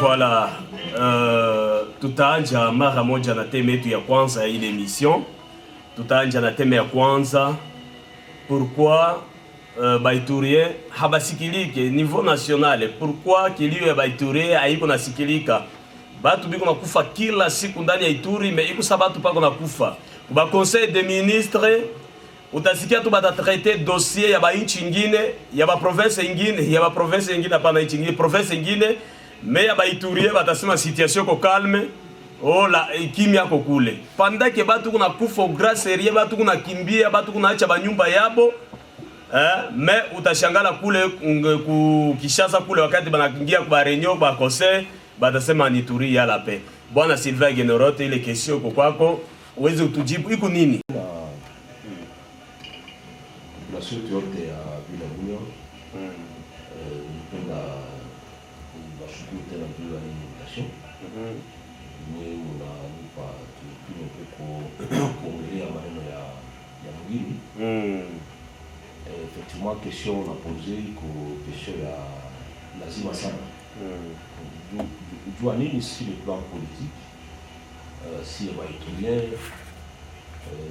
Voilà, tutaanja mara moja na teme yetu ya kwanza ya ile emission. Tutaanja na teme ya kwanza, pourquoi Baiturien habasikilike niveau national, pourquoi kilio ya Baiturien haiko nasikilika. Batu biko nakufa kila siku ndani ya Ituri, mais iko sabatu pako nakufa. Ba conseil des ministres utasikia tu batatraite dossier ya ba inchi ingine, ya ba province ingine, ya ba province ingine hapana inchi ingine, province ingine, mais ya Baiturien batasema situation ko calme. Oh la kimya ko kule. Pendant que batu kuna kufa grâce serie, batu kuna kimbia, batu kuna acha banyumba yabo. Mais utashangala kule ku Kishasa kule wakati banakingia kwa reunion ba conseil batasema ni Ituri ya la paix. Bwana Sylvain Genorote, ile question kwa kwako uweze utujibu iko nini? La suite yote ya bila huyo nipenda kuwashukuru tena juu ya invitation. Ni unanipa kipimo kuongelea maneno ya mwingine. Effectivement, question on a posé question ya lazima sana. Jua nini si le plan politique si ya Baiturien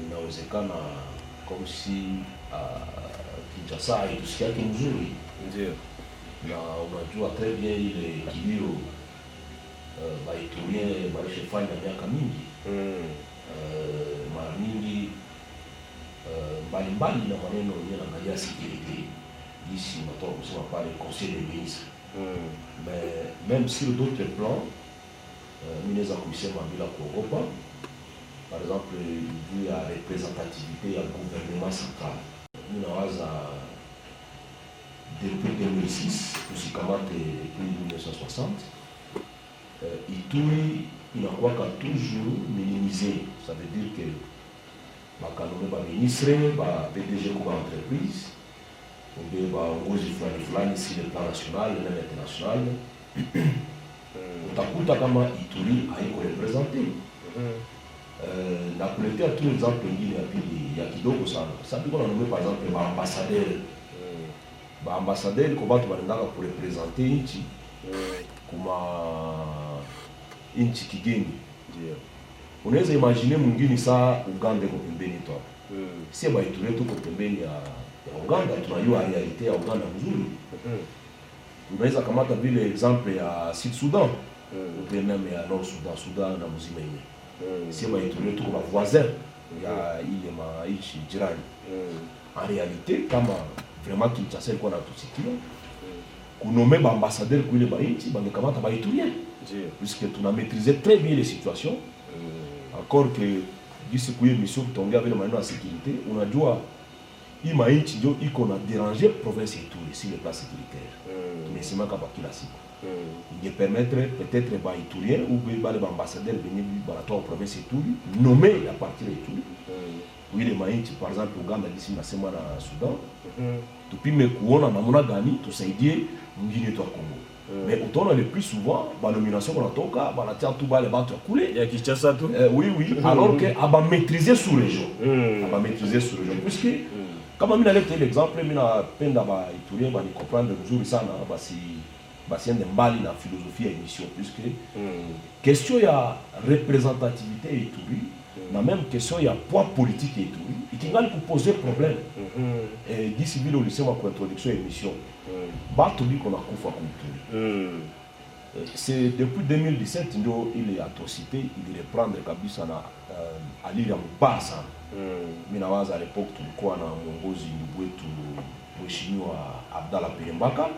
inawezekana comme si Kinshasa haitusikia yake mzuri. Ndio. Na unajua très bien ile kilio Baiturien baishafanya miaka mingi. Mara nyingi mbalimbali na maneno yanaangalia sécurité ici natoka kusema pale conseil des ministres. Mais même sur d'autres plans mimi naweza kusema bila kuogopa. Par exemple, juu ya représentativité ya gouvernement central. Mimi nawaza depuis 2006 tusikamate depuis 1960 Ituri inakuwa toujours minimisé. Ça veut dire que bakanome ba ministre, ba PDG kwa entreprise, ou ba ongozi fulani si le plan national na international. Utakuta kama Ituri haiko representé. Na kuletea tu exemple ingine ya pili ya kidogo sana. Sasa tuko na par exemple ba ambassadeur. Ba ambassadeur kwa watu wanataka kurepresenter nchi kuma nchi kigeni. Ndio. Unaweza imagine mwingine saa Uganda iko pembeni tu hapo. Si Baiturien tuko pembeni ya Uganda, tunajua realite ya Uganda mzuri. Unaweza kamata vile exemple ya Sud Sudan. Même ya Nord Sudan, Sudan na mzima yenyewe. Si Baiturien tuko ba voisin ya ile maishi jirani. En réalité kama vraiment Kinshasa iko na tusikia kunommer ba ambassadeur kule ba nchi bangekamata Baiturien. Puisque tuna maîtriser très bien les situations. Encore que d'ici kuye mission kutonga vile maneno ya sécurité, unajua hii mainchi ndio iko na déranger province yetu si le plan sécuritaire. Tumesema kama kila siku. Il permettre peut-être ba Iturien ou ba les ambassadeurs venir baratoa province yetu nommer à partir de tout. Oui les mainchi par exemple Uganda d'ici nasema na Sudan. Tupime kuona namna gani tusaidie mwingine tu wa Kongo. Mais autant le plus souvent, la nomination qu'on a toka, la tia tout bas les battre couler. Il y a qui ça tout. Oui, alors que à maîtriser sous région. À maîtriser sous région. Puisque, comme on a l'exemple, on a peine d'avoir Iturien, on a comprendre le jour ça, c'est un mbali la philosophie et mission. Puisque, question il y a représentativité Ituri, la même question il y a poids politique Ituri, et qui va nous poser problème. Et d'ici au lycée, ma introduction et mission. Batuli qu'on a kufa kumtuli. C'est depuis 2017 ndio ile atrocité il reprendre kabisa na alili ya mbaya sana. Mimi nawaza à l'époque tulikuwa na mwongozi wetu mheshimiwa Abdalla Perembaka.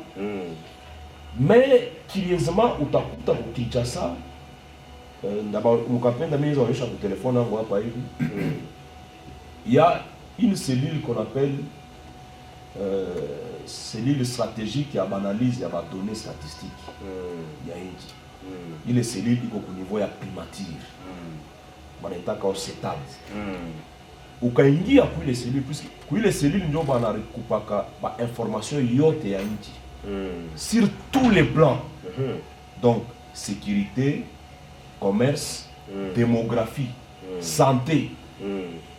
Mais curieusement utakuta kwa Kinshasa ndaba mkapenda mimi zaonyesha kwa telefone yangu hapa hivi. Il y a une cellule qu'on appelle cellule stratégique ya analyse ya données statistiques ya nchi. Ile cellule iko kwa niveau ya primature. Banaitaka au CETAD. Ukaingia kwa ile cellule puisque kwa ile cellule ndio bana rekupaka ba information yote ya nchi. Sur tous les plans. Donc sécurité, commerce, démographie, santé,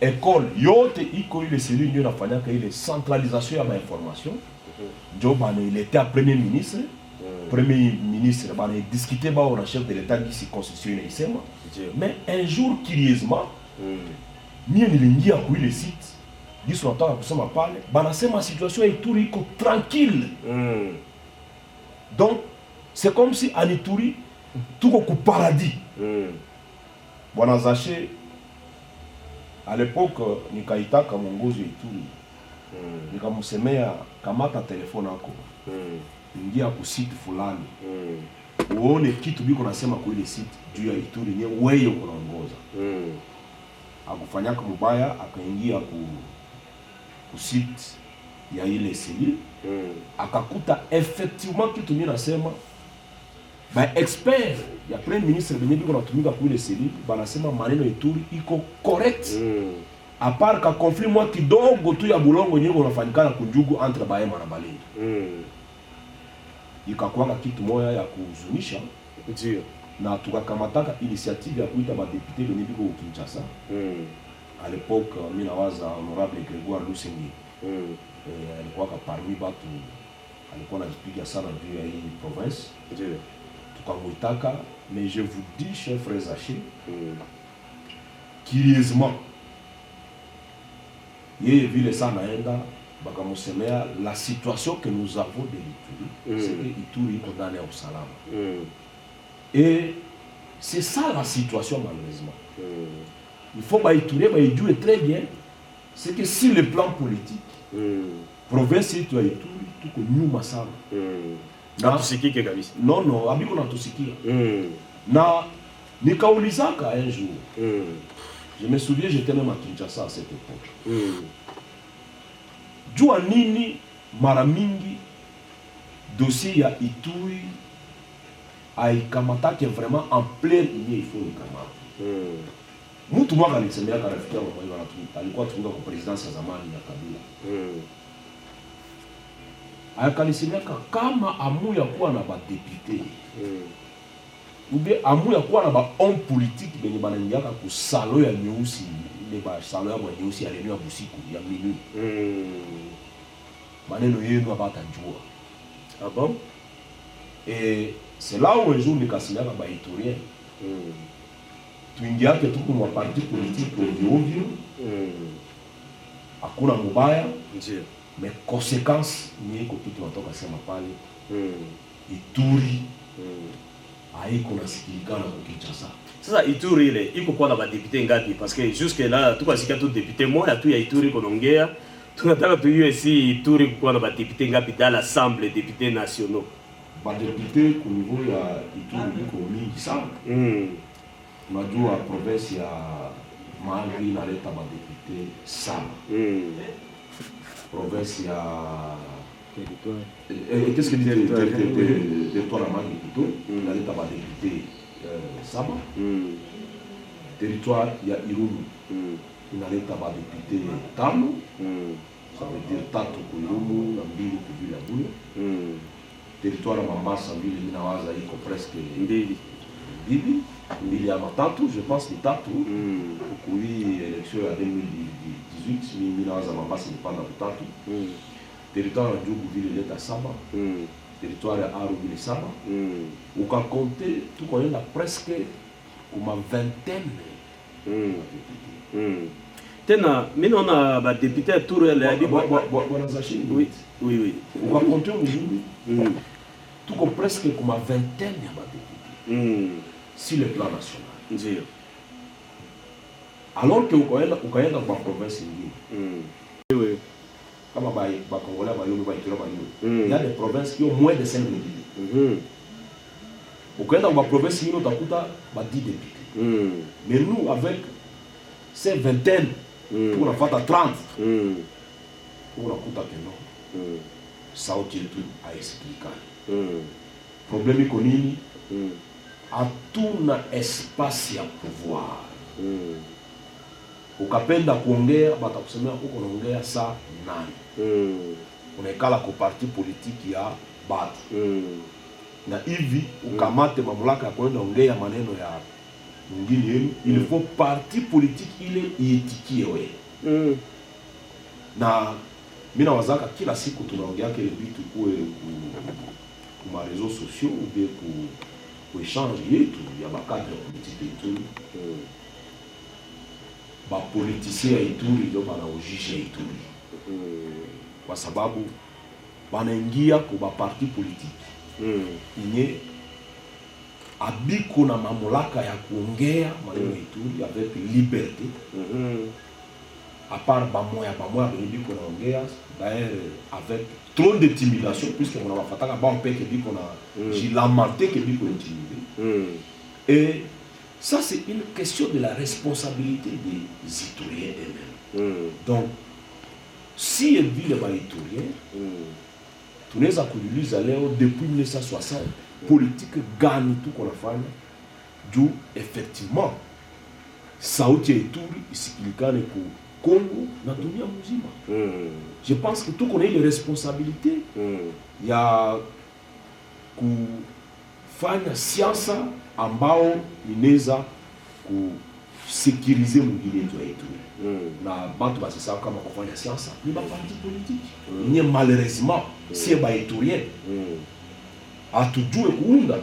école yote iko ile cellule ndio inafanyaka ile centralisation ya information. Ndio bana il était premier ministre Premier ministre bana discuter ba na chef de l'état qui constitution inasema. Mais un jour curieusement mie nilingia kwa ile site gisu nataka kusema pale banasema situation ya Ituri iko tranquille. Donc c'est comme si en Ituri tuko ku paradis. Bwana Zaché à l'époque nikaitaka mwongozi wa Ituri nikamsemea kamata telefone yako ingia ku site fulani uone kitu biko nasema kwa ile site juu ya Ituri ni wewe unaongoza. Akufanyaka mubaya akaingia ku site ya ile cellule akakuta effectivement kitu mimi nasema ba expert ya premier ministre benye biko natumika kwa ile cellule banasema maneno Ituri iko correct. A part ka conflit mwa kidogo tu ya bulongo nyingi unafanyikana kunjugu entre Bahema na Balindi. Ikakuwa kitu moya ya kuhuzunisha. Ndio. Na tukakamataka initiative ya kuita ba député benye biko Kinshasa. À l'époque mimi nawaza honorable Grégoire Lusengi. Alikuwa parmi batu alikuwa anajipiga sana juu ya hii province. Ndio. Tukamwitaka, mais je vous dis chef frère Zaché, curieusement yeye vile sana naenda bakamusemea la situation que nous avons de l'Ituri, c'est que Ituri iko ndani ya usalama. Et c'est ça la situation malheureusement. Il faut ba Ituri ba ijue très bien c'est que si le plan politique province yetu ya Ituri tuko nyuma sana. Na tusikike kabisa. Non, abiko na tusikia. Na nikaulizaka un jour. Je me souviens, j'étais même à Kinshasa à cette époque. Jua nini mara mingi dossier ya Ituri aikamatake vraiment en plein lieu il faut ikamata. Mtu mwaka alisemea kwa rafiki yangu mmoja alikuwa tunaenda kwa presidence ya zamani ya Kabila. Akanisemeka kama amu ya kuwa na ba député. Ube amu ya kuwa na ba homme politique benye bananiaka ku salon ya nyeusi, ile ba salon ya nyeusi ya leo busiku ya minuit. Maneno yenu abata njua. Ah bon? Et c'est là où un jour nikasimama ba Iturien. Tuingiake tuko mwa parti politique ovyo. Hakuna mubaya. Ndio. Mais conséquence ni iko kitu natoka sema pale. Ituri haiko nasikilikana kwa Kinshasa. Sasa Ituri ile iko kwa na ba député ngapi parce que jusque là tuko sikia tu député moja tu ya Ituri konaongea. Tunataka tujue si Ituri kwa na ba député ngapi dans l'Assemblée des députés nationaux. Ba député au niveau ya Ituri iko mingi sana. Unajua province ya Mali inaleta ba député sana. Province ya territoire. Qu'est-ce que dit territoire à Mali plutôt? Inaleta ba député saba. Territoire ya Irumu inaleta ba député tano. Ça veut dire tatu kwa Irumu na mbili kwa vile ya Bunia. Territoire ya Mambasa vile inawaza iko presque mbili ya matatu, je pense ni tatu. Kwa élection ya 2018 mimi nawaza Mambasa ilipanda kutatu. Territoire ya Djugu vile leta saba. Territoire ya Aru vile saba. Ukakonte tukoenda presque kuma vingtaine. Tena mimi naona ba député tour ya bwana Zaché. Oui. Ukakonte mzuri. Tuko presque kuma vingtaine ya ba député. Sur le plan national. Ndio. Alors que ukaenda kwa province nyingine. Oui. Kama ba Congolais ba yomi ba Ituri ba yomi. Il y a des provinces qui ont moins de 5 millions. Ukaenda kwa province nyingine utakuta ba 10 députés. Mais nous avec ces vingtaines on a fait à 30. On a kuta que non. Sauti yetu haisikilika. Problème iko nini? Hatuna espace ya pouvoir. Ukapenda kuongea batakusemea uko naongea saa nani. Unaikala kwa parti politique ya batu. Na hivi ukamate mamlaka ya kwenda ongea maneno ya mwingine yenu, il faut parti politique ile ietikie wewe. Na mimi nawazaka kila siku tunaongea kile vitu kuwe kuma réseaux sociaux ou bien pour échange yetu ya bakadre politique Ituri. Ba politicien ya Ituri ndio banaujisha Ituri. Kwa sababu banaingia kwa parti politique inye abiko na mamlaka ya kuongea maneno Ituri avec liberté. À part bamoya biko naongea d'ailleurs avec trop d'intimidation puisque on va fataka ba on peut que biko na jilamante que biko intimidé. Et ça c'est une question de la responsabilité des Ituriens eux-mêmes. Donc si il vit les Ituriens, tunaweza kujiuliza leo depuis 1960 politique gani tu qu'on a fait juu effectivement sauti ya Ituri isikilikane ku Congo na dunia mzima. Je pense que tout qu'on a les responsabilités ya kufanya siasa ambao inaweza kusekirize mwingine wetu ya Ituri. Na bantu basisa kama kufanya siasa ni ba parti politique. Ni malheureusement si ba Iturien atujue kuunda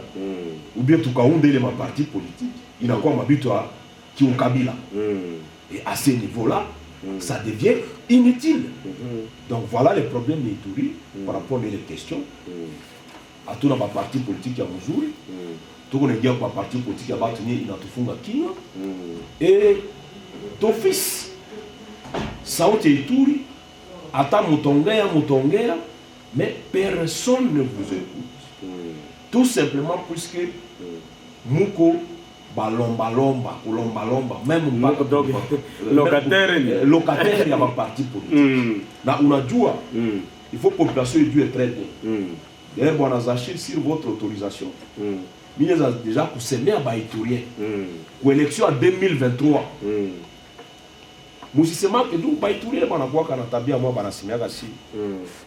ou bien tukaunda ile ma parti politique inakuwa mabitu ya kiukabila. Et à ce niveau-là, ça devient inutile. Donc voilà les problèmes de Ituri par rapport aux questions. À tout dans ma parti politique ya mzuri, tout on est bien kwa parti politique ya batu nye inatufunga kinywa. Et d'office sauti Ituri ata mutongea mais personne ne vous écoute. Tout simplement puisque muko balomba, même locataire ya parti politique. Na unajua, il faut population du très bien. D'ailleurs, bwana Zaché, sur votre autorisation, il a déjà kusemea ba Iturien. Pour élection en 2023. Musisema que donc ba Iturien banakuwa kana tabia mwa banasemeaka si.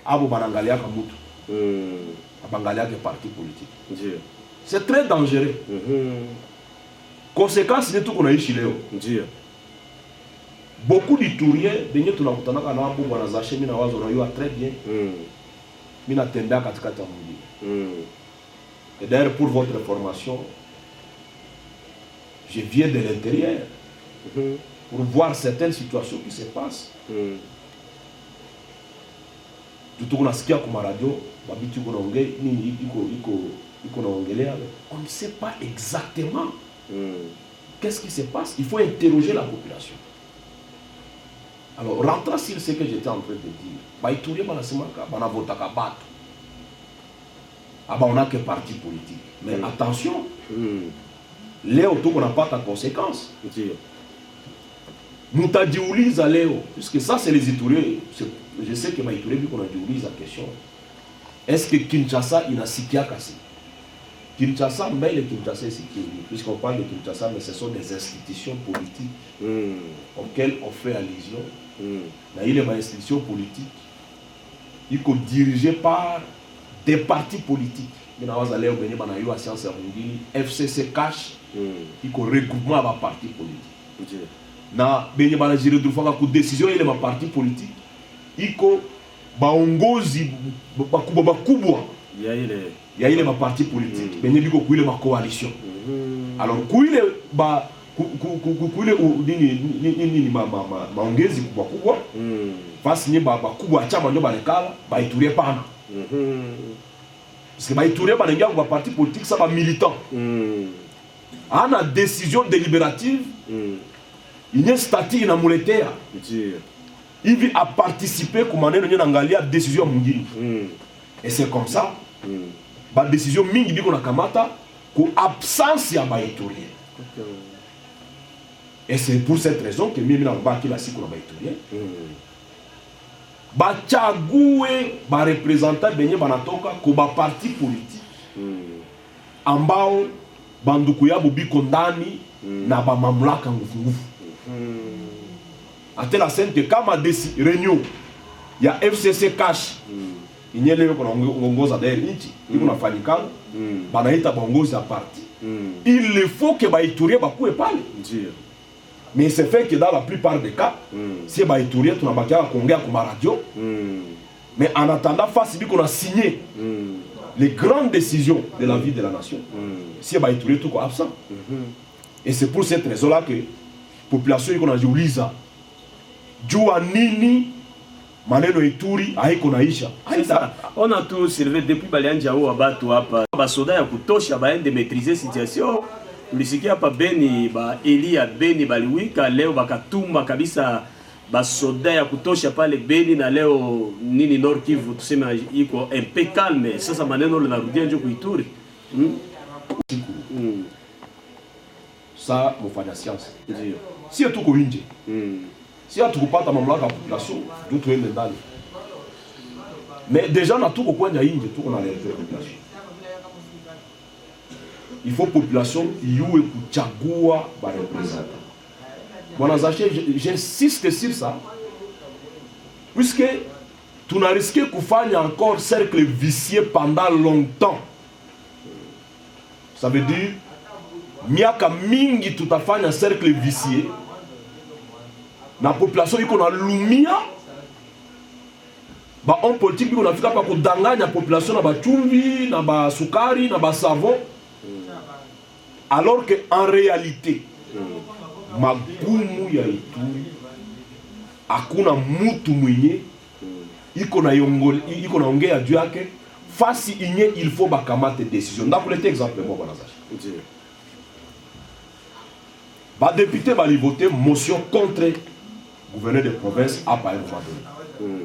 Abo banangaliaka mutu. Abangaliaka parti politique. C'est très dangereux. Conséquence de tout qu'on a ici leo. Beaucoup d'Ituriens, benye tunakutanaka na hapo bwana Zaché, mimi na wazo unajua très bien. Mimi natembea katikati ya mji. Et d'ailleurs pour votre information, je viens de l'intérieur pour voir certaines situations qui se passent. Tutu kunasikia kwa radio, babitu kunaongea nini iko naongelea. On ne sait pas exactement qu'est-ce qui se passe. Il faut interroger la population. Alors, rentrant sur ce que j'étais en train de dire, Baïtouré, on a voté à battre. On n'a que parti politique. Mais attention, Léo, tout on n'a pas de conséquences. Nous t'as dit Ouliza Léo, puisque ça c'est les Itourés. Je sais que Baïtouré, vu qu'on a dit Ouliza la question. Est-ce que Kinshasa, il a sikia cassé? Kinshasa, mais le Kinshasa c'est puisqu'on parle de Kinshasa, mais ce sont des institutions politiques auxquelles on fait allusion. Il y a des institutions politiques qui sont dirigées par des partis politiques. Il y a une science FCC Cash qui est regroupement à partis politiques. Il y a une décision de ma parti politique qui est baongozi bakubwa. Il y a une parti politique, il y a une coalition. Alors, il y a maongezi kubwa fasi ni bakubwa chama ndio balekala Baïtouré pana. Parce que Baïtouré banengia kwa parti politique ça ba militant. Ana décision délibérative. Il y a statut inamuletea. Hivi a participer kwa maneno nyo naangalia décision mwingine. Et c'est comme ça. Ba décision mingi biko na kamata ko absence ya Baïtouré. Et c'est pour cette raison que mimi na baki la siku na Baïtouré. Ba chague ba representant benye banatoka ko ba parti politique. Ambao banduku yabo biko ndani na ba mamlaka nguvu. Ate la scène que kama desi réunion ya FCC Cash inyele yuko na uongoza d'ailleurs nchi iko nafanyika banaita bongozi ya parti. Il faut que Baïtouré bakuwe pale. Mais c'est fait que dans la plupart des cas, si Baïtouré tunabakia kuongea kwa radio, mais en attendant face biko na signé les grandes décisions de la vie de la nation. Si ba Ituri tout absent. Et c'est pour cette raison là que population iko najiuliza jua nini maneno Ituri haiko naisha. On a tout servi depuis balianja wa batu hapa basoda ya kutosha baende maîtriser situation. Ulisikia hapa Beni ba Elia Beni baliwika leo bakatumba kabisa basoda ya kutosha pale Beni, na leo nini Nord Kivu tuseme iko mpe calme. Sasa maneno linarudia njo kuituri. Ça mufanya science. Ndio. Si tuko nje. Si hatukupata mamlaka ya population, ndio tuende ndani. Mais déjà na tuko kwenda nje, tuko na population. Il faut population iwe kuchagua ba représentants. Bwana Zaché, j'insiste sur ça, puisque tu n'as risqué kufanya encore cercle vicieux pendant longtemps. Ça veut dire miaka mingi tutafanya cercle vicieux na population iko na lumia ba on politique biko nafika pa kudanganya population na ba chumvi na ba sukari na ba savon, alors que en réalité magumu ya Ituri hakuna mutu mwenye iko na ongea juu yake fasi inye il faut bakamate décision. Ndakuleta exemple moi bwana Zaché. Ba député bali voter motion contre gouverneur de province à pas un moment donné.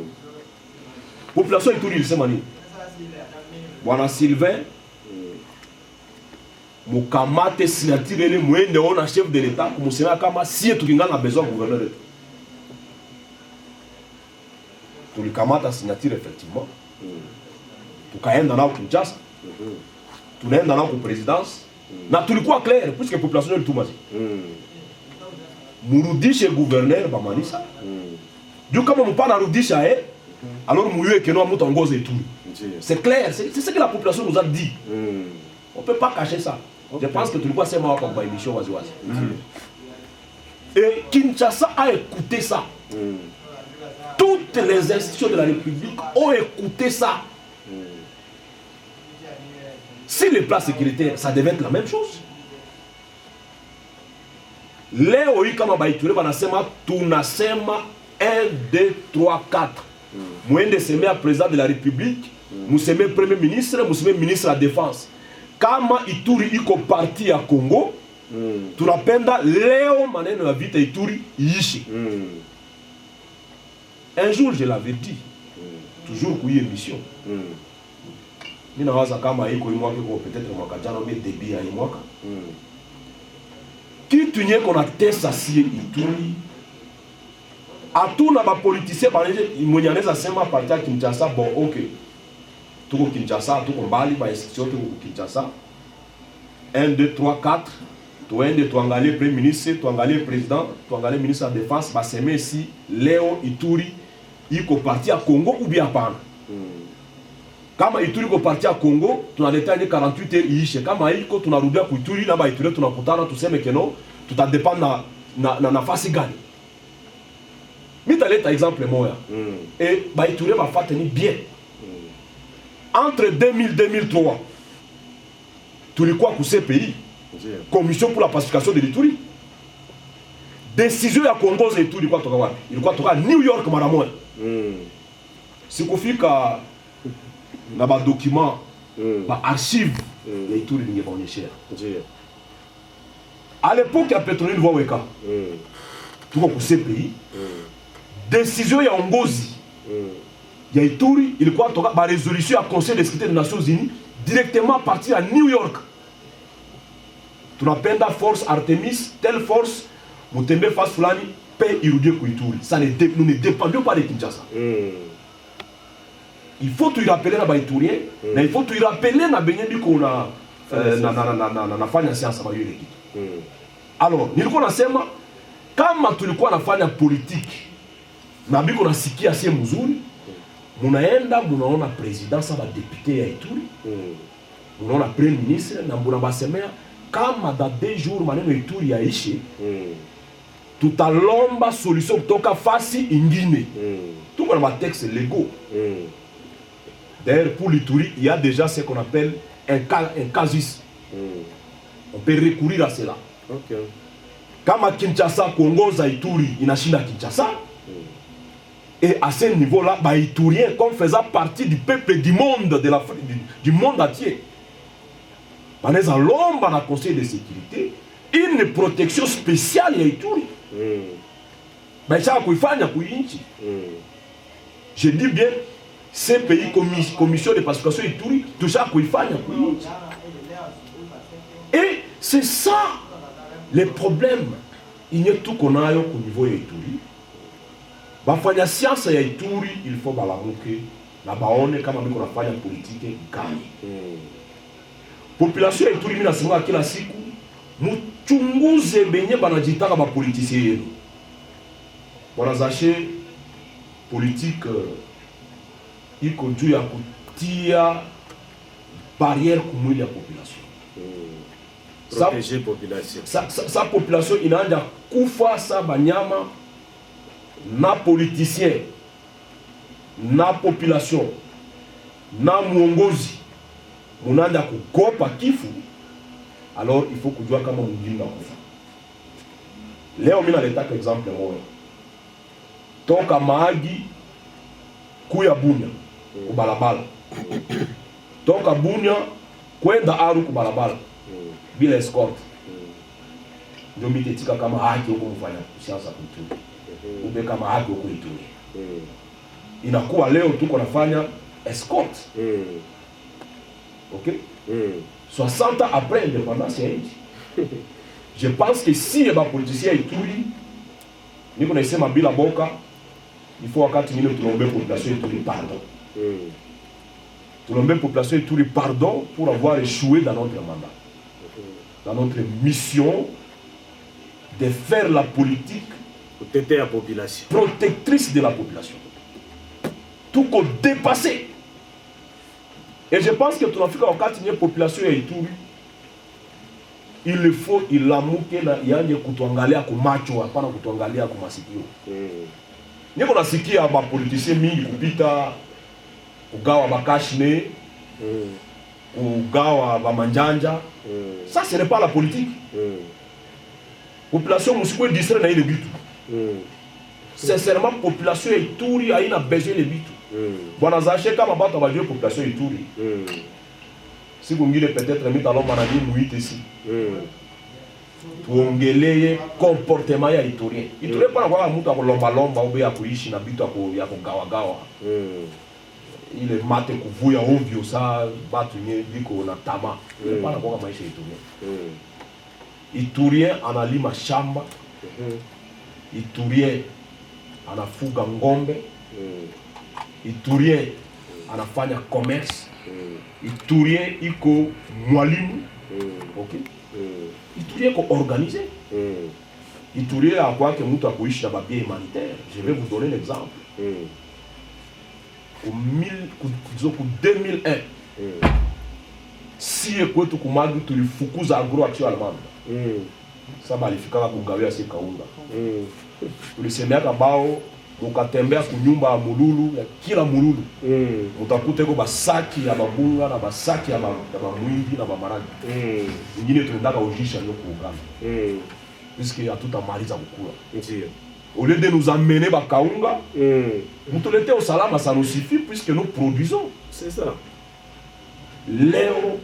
Population Ituri ilisema nini? Bwana Sylvain mukamate signature ile muende ona chef de l'état kumusema kama si tukingana na besoin gouverneur wetu. Tulikamata signature effectivement. Tukaenda nao Kinshasa. Tunaenda nao ku présidence. Na tulikuwa clair puisque population ile tumazi. Murudishe gouverneur bamanisa. Juu kama mpana rudisha alors muyue keno amuta ongoze Ituri. C'est clair, c'est ce que la population nous a dit. On peut pas cacher ça. Okay. Je pense que tulikuwa sema wako kwa émission waziwazi. Et Kinshasa a écouté ça. Toutes les institutions de la République ont écouté ça. Si les plans sécuritaires, ça devait être la même chose. Leo hii kama Baiture banasema tunasema 1, 2, 3, 4. Mwende semea président de la République, museme premier ministre, museme ministre de la défense. Kama Ituri iko parti ya Congo, tunapenda leo maneno ya vita Ituri iishi. Un jour je l'avais dit, toujours kuye émission. Nina waza kama iko imwaka ko peut-être mwaka jana mais début ya imwaka. Kitu nye kona tesa si Ituri. Atuna ba politicien banje mwenye anaweza sema parti ya Kinshasa bon OK. Tuko Kinshasa, tuko mbali ba institution tuko Kinshasa. 1 2 3 4 tuende tuangalie premier ministre, tuangalie président, tuangalie ministre de la défense, baseme si leo Ituri iko parti ya Congo ou bien hapana. Kama Ituri iko parti ya Congo, tunaleta ni 48 heures iishe. Kama iko tunarudia ku Ituri na ba Ituri tunakutana tuseme keno tutadependa na nafasi gani. Mitaleta exemple moya. Et ba Ituri ba fateni bien. Entre 2000 2003 tulikuwa ku CPI, commission pour la pacification de l'Ituri. Décision ya kuongoza Ituri ilikuwa toka wapi? Ilikuwa toka New York mara moja. Sikufika na ba document ba archive ya Ituri ningeonyeshea. À l'époque ya Petronile Vwaweka. Tuko ku CPI. Décision ya ongozi ya Ituri ilikuwa toka ba résolution ya Conseil de sécurité des Nations Unies directement à partir à New York. Tunapenda force Artemis, telle force mutembe face fulani pe irudie ku Ituri. Ça nous ne dépendions pas de Kinshasa. Il faut tu rappeler na ba Iturien, na il faut tu rappeler na benye biko na nafanya siasa ba yule kitu. Alors, nilikuwa nasema kama tulikuwa nafanya politique na biko nasikia sie mzuri, munaenda munaona president sa ba député ya Ituri, munaona premier ministre na mbona basemea kama dans 2 jours maneno Ituri yaishi, tutalomba solution kutoka fasi ingine. Tuko na texte légaux. D'ailleurs, pour l'Ituri, il y a déjà ce qu'on appelle un casus. On peut recourir à cela. Okay. Kama Kinshasa, Kongoza, Ituri, inashinda Kinshasa. Et à ce niveau-là, bah, Ituriens, comme faisant partie du peuple du monde, de du monde entier, bah, nous allons dans le Conseil de sécurité une protection spéciale à Ituri. Bah, ça kuifanya kuinchi. Je dis bien, ces pays commission de pacification Ituri, tout ça kuifanya kuinchi. Et c'est ça le problème. Il y a tout qu'on a au niveau de Ituri. Bafanya siasa ya Ituri, il faut balamuke na baone kama biko nafanya politike gani. Population ya Ituri mimi nasema kila siku mchunguze benye banajitaka ba politiciens yenu. Wanazache politique iko juu ya kutia barrière kumwili ya population. Protéger population. Sa population inaanza kufa sa banyama na politicien, na population, na muongozi, munanda kukopa kifu, alors il faut kujua kama mwingine nakufa. Leo mimi naletaka exemple moja. Toka Mahagi kuya Bunia kubalabala. Toka Bunia kwenda Aru kubalabala bila escort. Ndio mitetika kama haki huko mfanya siasa kutu. Ube kama haki huko Ituri. Inakuwa leo tuko nafanya escort. OK? 60 ans après l'indépendance ya nchi. Je pense que si les politiciens Ituri niko naisema bila boka, il faut wakati ngine tunaombe population Ituri pardon. Tunaombe population Ituri pardon pour avoir échoué dans notre mandat. Dans notre mission de faire la politique protéger la population, protectrice de la population. Tout qu'on dépassé. Et je pense que tout l'Afrique wakati nye population ya Ituri, il faut ilamuke na yanye kutuangalia kumacho hapana kutuangalia kumasikio. Niko nasikia ba politiciens mingi kupita kugawa bakashne, kugawa ba manjanja. Ça ce n'est pas la politique. Population musikwe distrait na ile bitu. Sincèrement population ya Ituri haina besoin de bitu. Bwana zache kama bato bajue population ya Ituri. Siku ngine peut-être mitalomba na ni muite ici. Tuongeleye comportement ya Iturien. Iturien pana kwa mtu akolomba lomba ube ya kuishi na bitu ya kugawa gawa. Ile mate kuvuya ovyo sa batu nye biko na tama. Pana kwa maisha ya Iturien. Iturien analima shamba. Iturien anafuga ngombe. Iturien anafanya commerce. Iturien iko mwalimu. OK? Iturien iko organisé. Iturien a quoi que mtu akuishi na babie humanitaire. Je vais vous donner l'exemple. Au 2001 si kwetu kumagi tulifukuza agro action allemande. Saba alifikaka kugawia si kaunga. Tulisemeaka bao mukatembea kunyumba ya mululu ya kila mululu. Mutakuta iko basaki ya mabunga na basaki ya mwindi na mamaragi. Ingine tuendaka ujisha nyo kuugana. Puisque hatutamaliza kukula. Ndio. Au lieu de nous amener bakaunga, mutulete usalama ça nous suffit puisque nous produisons. C'est ça. Léo,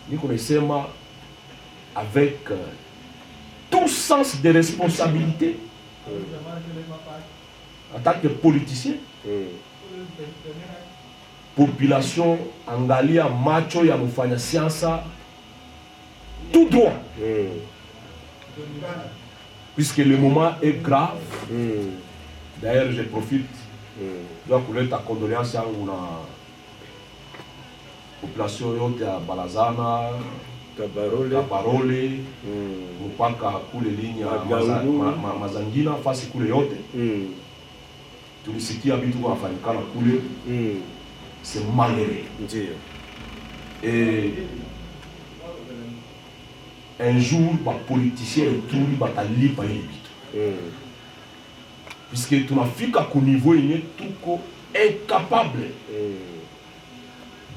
niko nasema avec tout sens de responsabilité en tant que politicien, population angalia macho ya mufanya siasa tout droit. Puisque le moment est grave. D'ailleurs, je profite de kuleta condoléances yangu na population yote ya Balazana, Kabarole, mpaka kule linya Mazangina, fasi kule yote. Tulisikia vitu vinafanyikana kule. C'est malheureux. Et un jour, les politiciens et tout, ils vont aller par les bitu. Puisque tu n'as fait qu'à niveau, il est tout incapable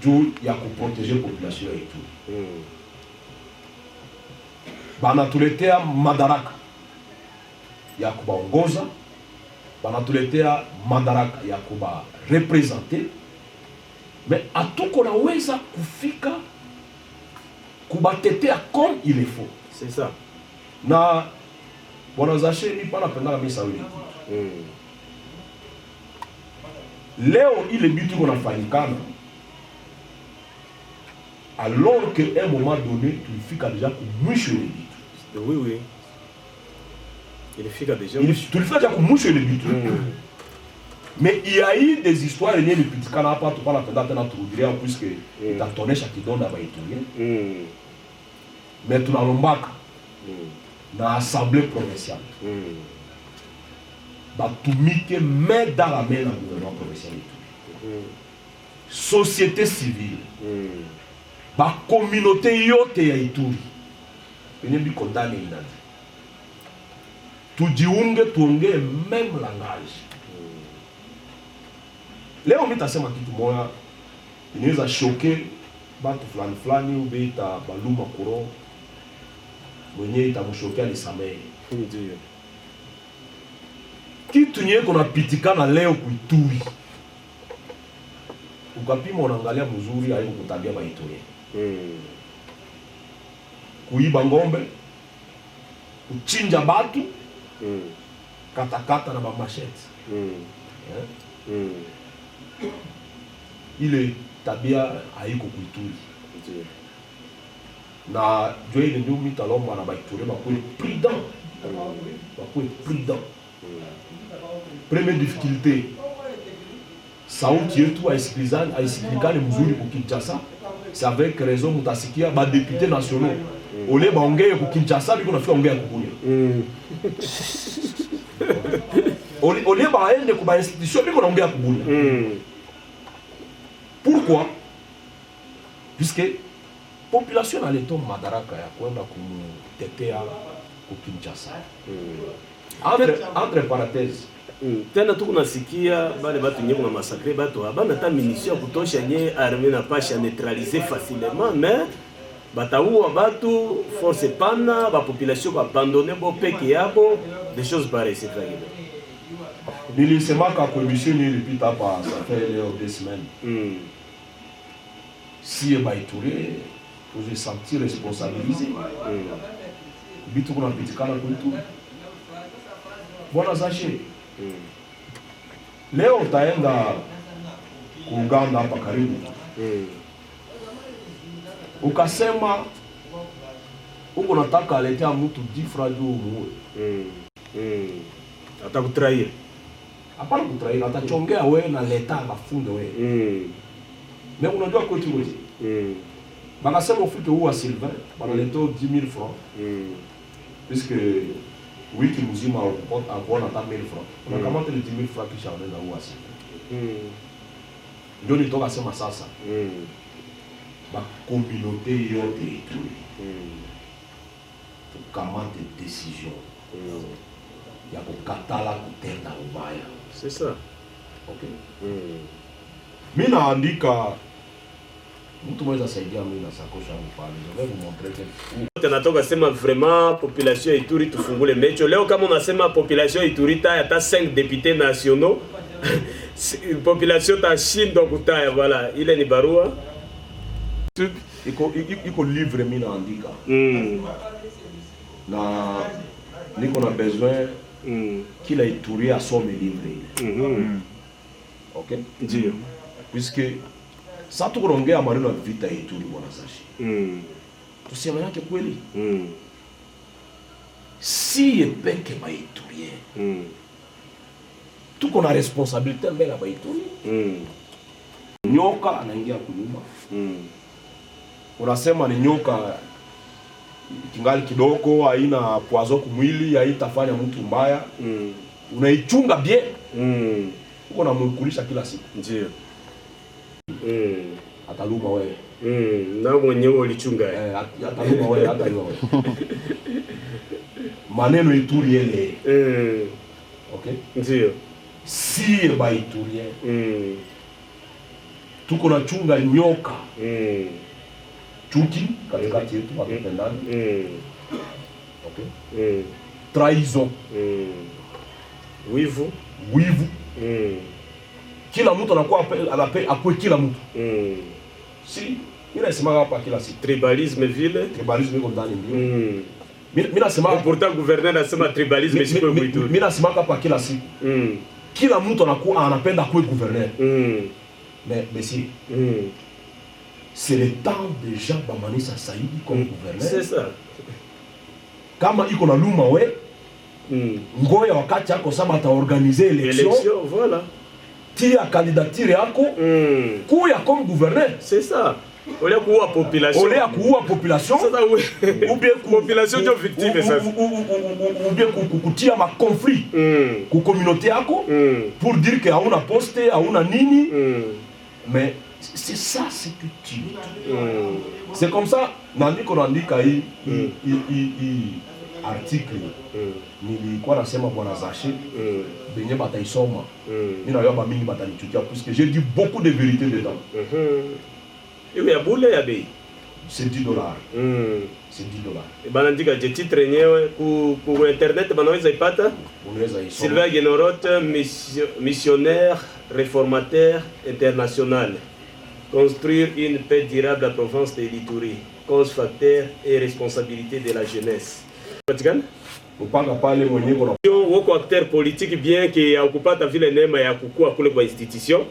juu ya kuproteger population yetu. Banatuletea madaraka ya kubaongoza, banatuletea madaraka ya kuba representer, mais hatuko naweza kufika kubatetea comme il faut. C'est ça. Na bwana Zache ni pana pendaka misa wili. Leo ile bitu kunafanyikana alors que un moment donné tulifika déjà kumwisho ile bitu. Oui, oui. Ilifika déjà. Tulifika déjà kumwisho ile bitu. Mais il y a eu des histoires yenye lipitikana hapa tupana penda tena turudilia puisque itatonesha kidonda baituye. Mais tunalombaka na assemblée provinciale. Batumike main dans la main na gouvernement provincial. Société civile. Ba communauté yote ya Ituri. Yenye bi condamné inadi. Tujiunge tuongee même langage. Leo mitasema kitu moja inaweza choquer batu fulani fulani ubeta baluma kuro mwenye itamshokea ni samehe. Ndio. Kitu nye kuna pitikana leo kuituri. Ukapima unaangalia mzuri haiko kutabia baituri. Kuiba ngombe, kuchinja batu, katakata na bamasheti. Ile tabia haiko kuituri. Na jwe ile ndio mitalomba na baituri bakwe prudent. Bakwe prudent. Première difficulté, sauti yetu haisikilikane mzuri ku Kinshasa. C'est avec raison mutasikia ba députés nationaux ole baongee ku Kinshasa biko nafika ongea kukunya. Ole baende ku ba institution biko naongea kukunya. Pourquoi? Puisque population aleta madaraka ya kwenda kumtetea ku Kinshasa. Entre parenthèses. Tena tuko nasikia bale batu nyeko na massacre batu abana ta munition kutosha nye armée na pasha neutraliser facilement, mais bataua batu force pana ba population ba abandonner bo peke yabo, des choses pareilles c'est vrai. Nilisema ka commission ni répète hapa ça fait 2 semaines. Si ba Ituri pour se sentir responsabilisé. Bitu kuna pitikana kwetu. Bwana Zache. Leo utaenda Uganda hapa karibu. Ukasema uko nataka aletea mtu difra juu muwe. Atakutrair. Hapana kutrair, atachongea wewe na leta mafunde wewe. Mais unajua kwetu wewe. Bakasema ufike huwa Sylvain, banaletea 10,000 francs. Puisque wiki mzima akuona hata 1,000 francs. Unakamata ile 10,000 francs kisha unaenda uasi. Ndio nitoka sema sasa. Ba communauté yote Ituri. Tukamate décision. Ya kukatala kutenda ubaya. C'est ça. Okay. Mimi naandika mtu mmoja saidia mimi na sakosha yangu pale. Je vais vous montrer que tunatoka sema vraiment population ya Ituri tufungule mecho. Leo kama unasema population ya Ituri ta hata 5 députés nationaux population ta shindo kutaya voilà, ile ni barua. Iko livre mimi naandika. Na niko na besoin kila Ituri asome livre ile. Okay? Ndio. Puisque sasa tukuongea maneno ya vita ya Ituri bwana Zache. Tuseme yake kweli. Si epeke ba Ituri. Tuko na responsabilité mbele ba Ituri. Nyoka anaingia kunyumba. Unasema ni nyoka kingali kidogo, haina poison kumwili, haitafanya mtu mbaya. Unaichunga bien. Uko na mkulisha kila siku. Ndio. Ataluma wewe. Na mwenyewe ulichunga. Ataluma wewe, hata wewe. Maneno Ituri ile. Okay? Ndio. Si ba Ituri. tuko na chunga nyoka chuki katikati yetu hatupendani. Okay. Trahison, wivu, kila mtu anakuwa akue kila mtu. Si mimi nasema hapa kila siku tribalisme vile iko ndani ndio. Mimi nasema pourtant gouverneur anasema tribalisme sio kwetu. Mimi nasema hapa kila siku kila mtu anakuwa anapenda kuwe gouverneur. Mais si c'est le temps déjà Bamanisa Saidi comme gouverneur. C'est ça. Kama iko na luma we ngoya wakati yako saba ataorganiser election, voilà. Tia candidature yako kuya comme gouverneur. C'est ça. Ole kuua population. Ole kuua population. Sasa ou bien population ndio victime sasa. Ou bien kutia ma conflit ku communauté yako pour dire que hauna poste, hauna nini. Mais c'est ça ce que tu c'est comme ça nandiko naandika hii article nilikuwa nasema bwana Zaché benye bataisoma mimi na yaba mingi batanichukia parce que j'ai dit beaucoup de vérité dedans. Il y a boule ya bei c'est $10. C'est $10. Et banandika je titre yenyewe ku internet banaweza ipata. Unaweza isoma. Sylvain Guénoroth, missionnaire réformateur international. Construire une paix durable à Provence de l'Ituri. Cause, facteur et responsabilité de la jeunesse. Upanga pale mwenye kuna wako acteur politique bien que akupata vile neema ya kukua kule kwa institution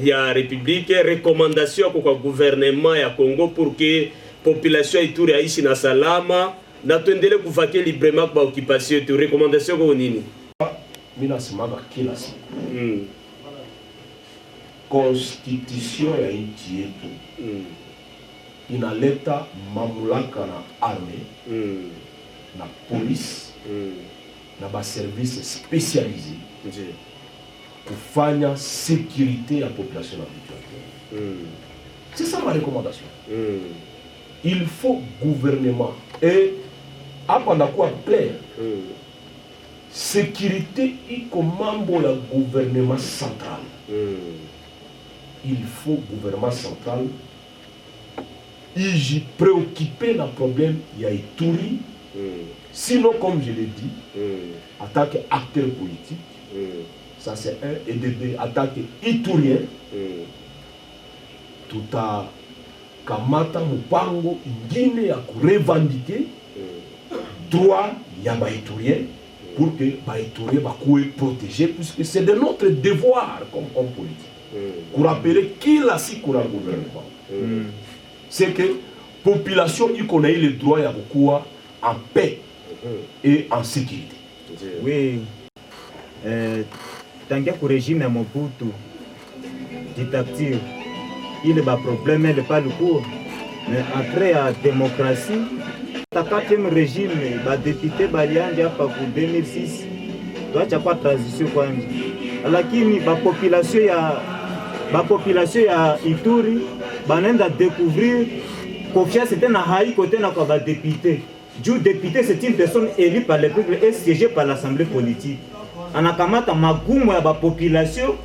ya république, recommandation kwa gouvernement ya Congo pour que population ya Ituri aishi na salama na tuendelee kuvake librement kwa occupation yetu. Recommandation kwa nini? Mimi nasimama kila siku. Constitution ya nchi yetu inaleta mamlaka na arme na police na ba service spécialisé kufanya sécurité ya population habituelle. C'est ça ma recommandation. Il faut gouvernement et hapa ndakuwa clair. Sécurité iko mambo la gouvernement central. Il faut gouvernement central y préoccuper le problème ya Ituri. Sinon, comme je l'ai dit, attaque acteurs politiques, ça c'est un, et deux, attaque iturien, tout à kamata mupango ingine ya revendiquer droit ya baïturien pour que baïturien bakuwe protégé, puisque c'est de notre devoir comme homme politique. Pour rappeler qui l'a si qu'on a gouvernement. C'est que la population y connaît le droit ya kukuwa en paix et en sécurité. Oui. Tangia ku régime ya Mobutu, dictature, il est un problème, il n'est pas le cours. Mais après la démocratie, le 4e régime, les députés baliandi hapa pour 2006, doit y avoir transition kwanja. Lakini la population ya Ituri banenda découvrir confiance était na haiko tena kwa ba député. Du député c'est une personne élue par le peuple et siégée par l'assemblée politique. Anakamata magumu ya ba population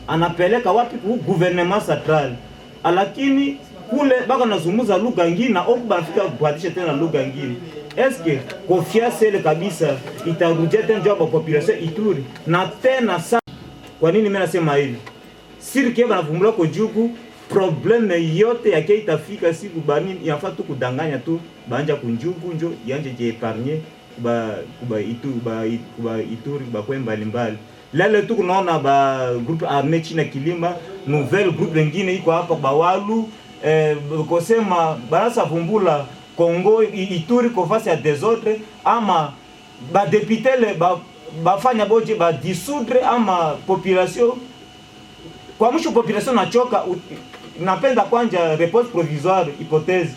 anapeleka wapi ku gouvernement central. Lakini kule baka nazungumza lugha ngine na oku bafika kubadilisha tena lugha ngine. Est-ce que confiance ile kabisa itarudia tena kwa population Ituri? Na tena sa kwa nini mimi nasema hivi? Sirike banavumbula kwa jugu probleme yote yake itafika siku bani yafaa tu kudanganya tu banja kunjugu njo yanje je épargner kuba Ituri ba kwa mbalimbali. Lele tu kunaona ba groupe armé China Kilima nouvelle groupe nyingine iko hapa Bawalu kusema banasa vumbula Congo Ituri kwa face ya désordre ama ba député le bafanya boje ba dissoudre ama population kwa mwisho population nachoka. Napenda kwanja réponse provisoire hypothèse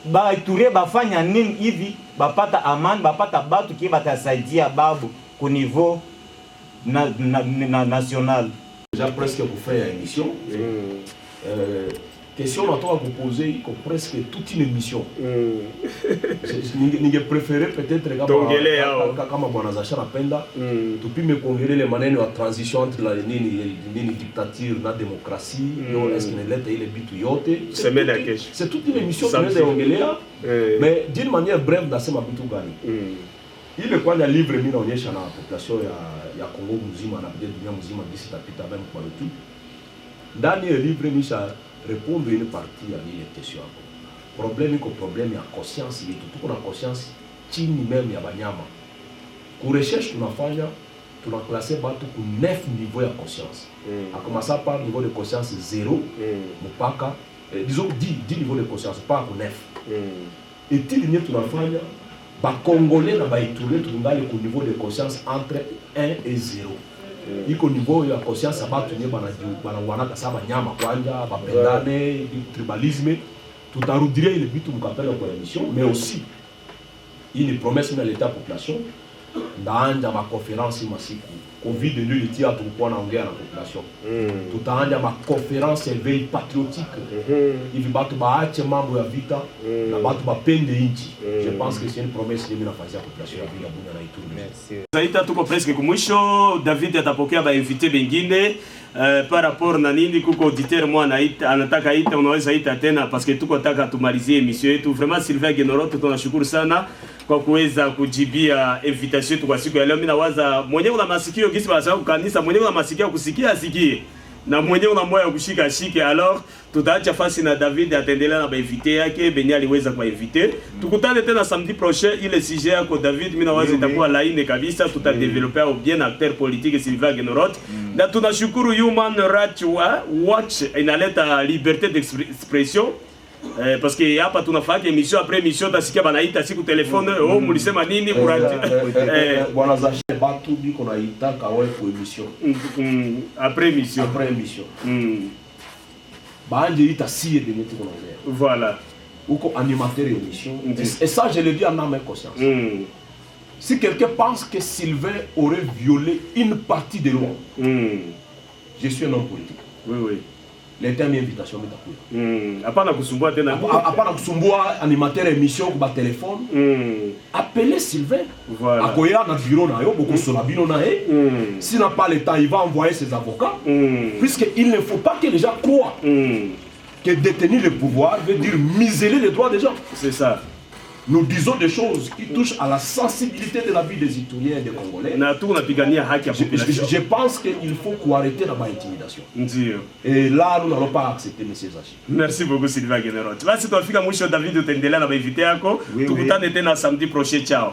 ba Ituri bafanya nini hivi bapata amani bapata batu ki batasaidia babu ku niveau national. Déjà presque pour faire une émission. question natoka kuposer iko presque toute une émission. Ninge préféré peut-être kama bwana Zasha napenda tupime kuongelea maneno ya transition entre la nini dictature na démocratie, est-ce qu'il neleta ile bitu yote. C'est toute une émission tunaweza ongelea, mais d'une manière brève nasema bitu gani. Ile kwanja livre mimi naonyesha na population ya Kongo mzima na dunia mzima d'ici tapita même kwa YouTube. Ndani ya livre nisha répondre une partie ya ile question yako. Problème iko problème ya conscience yetu. Tuko na conscience chini même ya banyama. Ku recherche tunafanya tunaclasser batu ku 9 niveaux ya conscience. A commencer par niveau de conscience 0 mpaka disons 10 niveaux de conscience pas ku 9. Et tili nye tunafanya ba congolais na ba itulé tungali ku niveau de conscience entre 1 et 0. Iko niveau ya conscience abatu nye bana wanaka saba nyama kwanja bapendane tribalisme tutarudiria ile bitu mkapela kwa émission, mais aussi une promesse na l'état population ndaanja ma conférence masiku covid ndio litia tulikuwa naongea na population tutaanja ma conférence éveil patriotique hivi batu baache mambo ya vita na batu bapende nchi. Je pense que c'est une promesse mimi nafanyia population ya Bunya na Ituri. Merci. Zaita tuko presque kumwisho. David atapokea ba invité bengine par rapport na nini kuko auditeur mwa anataka ita, unaweza ita tena parce que tuko taka tumalizie emission yetu. Vraiment Sylvain Genoroto tunashukuru sana kwa kuweza kujibia invitation yetu kwa siku ya leo. Mimi nawaza mwenyewe una masikio kisi basa kanisa, mwenyewe una masikio kusikia asikie na mwenyewe una moyo kushika shike. Alors tutaacha fasi na David atendelea na ba invité yake benye aliweza kwa invité. Tukutane tena samedi prochain ile sujet yako David, mimi nawaza itakuwa laini kabisa, tutadeveloper au bien acteur politique Sylvain Genoroto. Na tunashukuru Human Rights Watch inaleta liberté d'expression. Parce que hapa tunafanya émission après émission tasikia banaita siku telefone mulisema nini murati bwana Zasha batu biko naita kawe kwa émission après émission baanje ita sie de netu konaongea voilà uko animateur émission et ça je le dis en âme et conscience. Si quelqu'un pense que Sylvain aurait violé une partie des lois, je suis un homme politique. Oui. L'état invitation mitakuya. Hapana kusumbua tena. Hapana kusumbua animateur émission kwa téléphone. Appelez Sylvain. Voilà. Akoya na bureau na yo boko sola bino na e. S'il n'a pas le temps, il va envoyer ses avocats. Puisque il ne faut pas que les gens croient que détenir le pouvoir veut dire museler les droits des gens. C'est ça. Nous disons des choses qui touchent à la sensibilité de la vie des Ituriens et des Congolais. Je pense qu'il faut arrêter la intimidation. Et là, nous n'allons pas accepter M. Zachi. Merci beaucoup, Sylvain Genoroto. Basi tunafika mwisho David, utaendelea na invité yako. Tukutane tena samedi prochain. Ciao.